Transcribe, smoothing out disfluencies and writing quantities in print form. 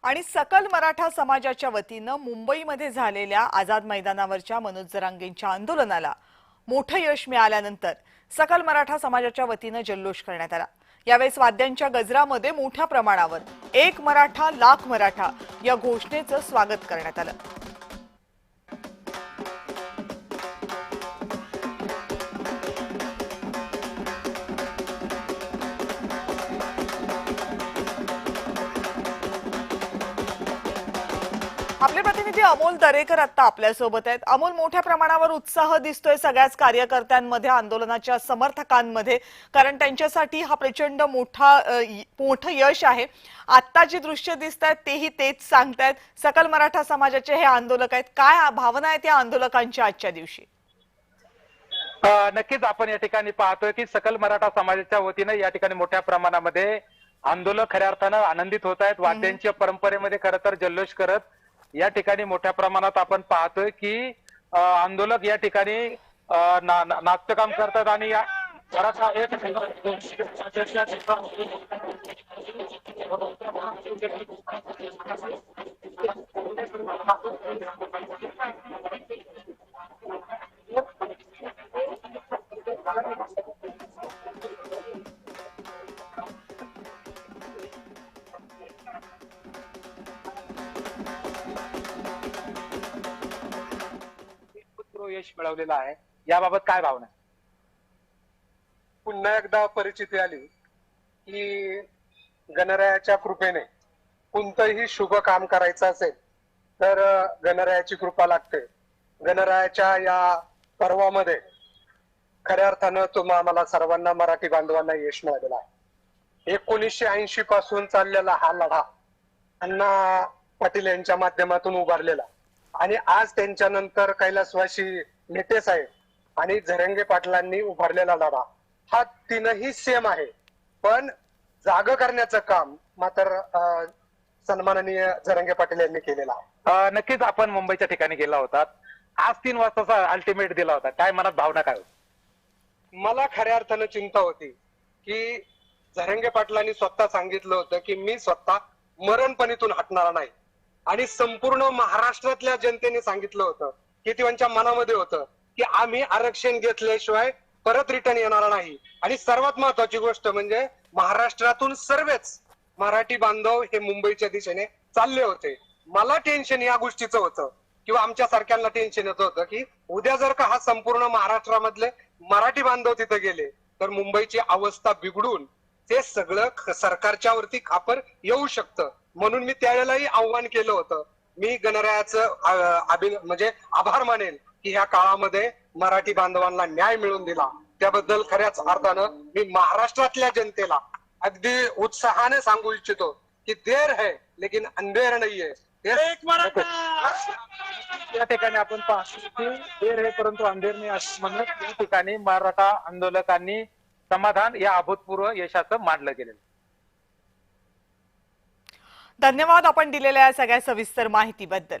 आणि सकल मराठा समाजाच्या वतीनं मुंबईमध्ये झालेल्या आझाद मैदानावरच्या मनोज जरांगेंच्या आंदोलनाला मोठं यश मिळाल्यानंतर सकल मराठा समाजाच्या वतीनं जल्लोष करण्यात आला। यावेळी वाद्यांच्या गजरामध्ये मोठ्या प्रमाणावर एक मराठा लाख मराठा या घोषणेचं स्वागत करण्यात आलं। आपले प्रतिनिधी अमोल दरेकर आता आपल्या सोबत आहेत। अमोल, मोठ्या प्रमाणावर उत्साह दिसतोय सगळ्याच कार्यकर्त्यांमध्ये, आंदोलनाच्या समर्थकांमध्ये, कारण त्यांच्यासाठी हा प्रचंड मोठं यश आहे। आता जी दृश्य दिसतात तेही तेच सांगतायत। सकल मराठा समाजाचे हे आंदोलक आहेत, काय भावना आहेत या आंदोलकांच्या आजच्या दिवशी? नक्कीच आपण या ठिकाणी पाहतोय की सकल मराठा समाजाच्या वतीने या ठिकाणी मोठ्या प्रमाणामध्ये आंदोलक खऱ्या अर्थानं आनंदित होत आहेत। वाद्यांच्या परंपरेमध्ये खरं तर जल्लोष करत या ठिकाणी मोठ्या प्रमाणात आपण पाहतोय की आंदोलक या ठिकाणी नाट्यकाम करतात आणि या मराठा एक यश मिळवलेलं आहे। याबाबत काय भावना? पुन्हा एकदा परिचिती आली की गणरायाच्या कृपेने कोणतंही शुभ काम करायचं असेल तर गणरायाची कृपा लागते। गणरायाच्या या पर्वामध्ये खऱ्या अर्थानं आम्हाला सर्वांना, मराठी बांधवांना यश मिळालेलं आहे। 1980 पासून चाललेला हा लढा अण्णा पाटील यांच्या माध्यमातून उभारलेला आणि आज त्यांच्या नंतर कैलासवासी नेते साहेब आणि झरंगे पाटलांनी उभारलेला लढा हा तीनही सेम आहे, पण जाग करण्याचं काम मात्र सन्माननीय झरंगे पाटील यांनी केलेलं आहे। नक्कीच आपण मुंबईच्या ठिकाणी गेला होता, आज 3 वाजताचा अल्टिमेट दिला होता, काय मनात भावना काय होती? मला खऱ्या अर्थानं चिंता होती की झरंगे पाटलांनी स्वतः सांगितलं होतं की मी स्वतः मरणपणीतून हटणार नाही आणि संपूर्ण महाराष्ट्रातल्या जनतेने सांगितलं होतं की त्यांच्या मनामध्ये होतं की आम्ही आरक्षण घेतल्याशिवाय परत रिटर्न येणार नाही। आणि सर्वात महत्वाची गोष्ट म्हणजे महाराष्ट्रातून सर्वच मराठी बांधव हे मुंबईच्या दिशेने चालले होते। मला टेन्शन या गोष्टीचं होतं किंवा आमच्या सारख्यांना टेन्शन येत होतं की उद्या जर का हा संपूर्ण महाराष्ट्रामधले मराठी बांधव तिथे गेले तर मुंबईची अवस्था बिघडून ते सगळं सरकारच्या वरती खापर येऊ शकतं। म्हणून मी त्यावेळेलाही आव्हान केलं होतं। मी गणरायाचं म्हणजे आभार मानेल की ह्या काळामध्ये मराठी बांधवांना न्याय मिळवून दिला, त्याबद्दल खऱ्याच अर्थानं मी महाराष्ट्रातल्या जनतेला अगदी उत्साहाने सांगू इच्छितो की देर है लेकिन अंधेर नाहीये। या ठिकाणी आपण पाहतो की देर है परंतु अंधेर नाही असं म्हणत या ठिकाणी मराठा आंदोलकांनी समाधान या अभूतपूर्व यशाचं मानलं गेलेलं। धन्यवाद आपण दिलेल्या सगळ्या सविस्तर माहितीबद्दल।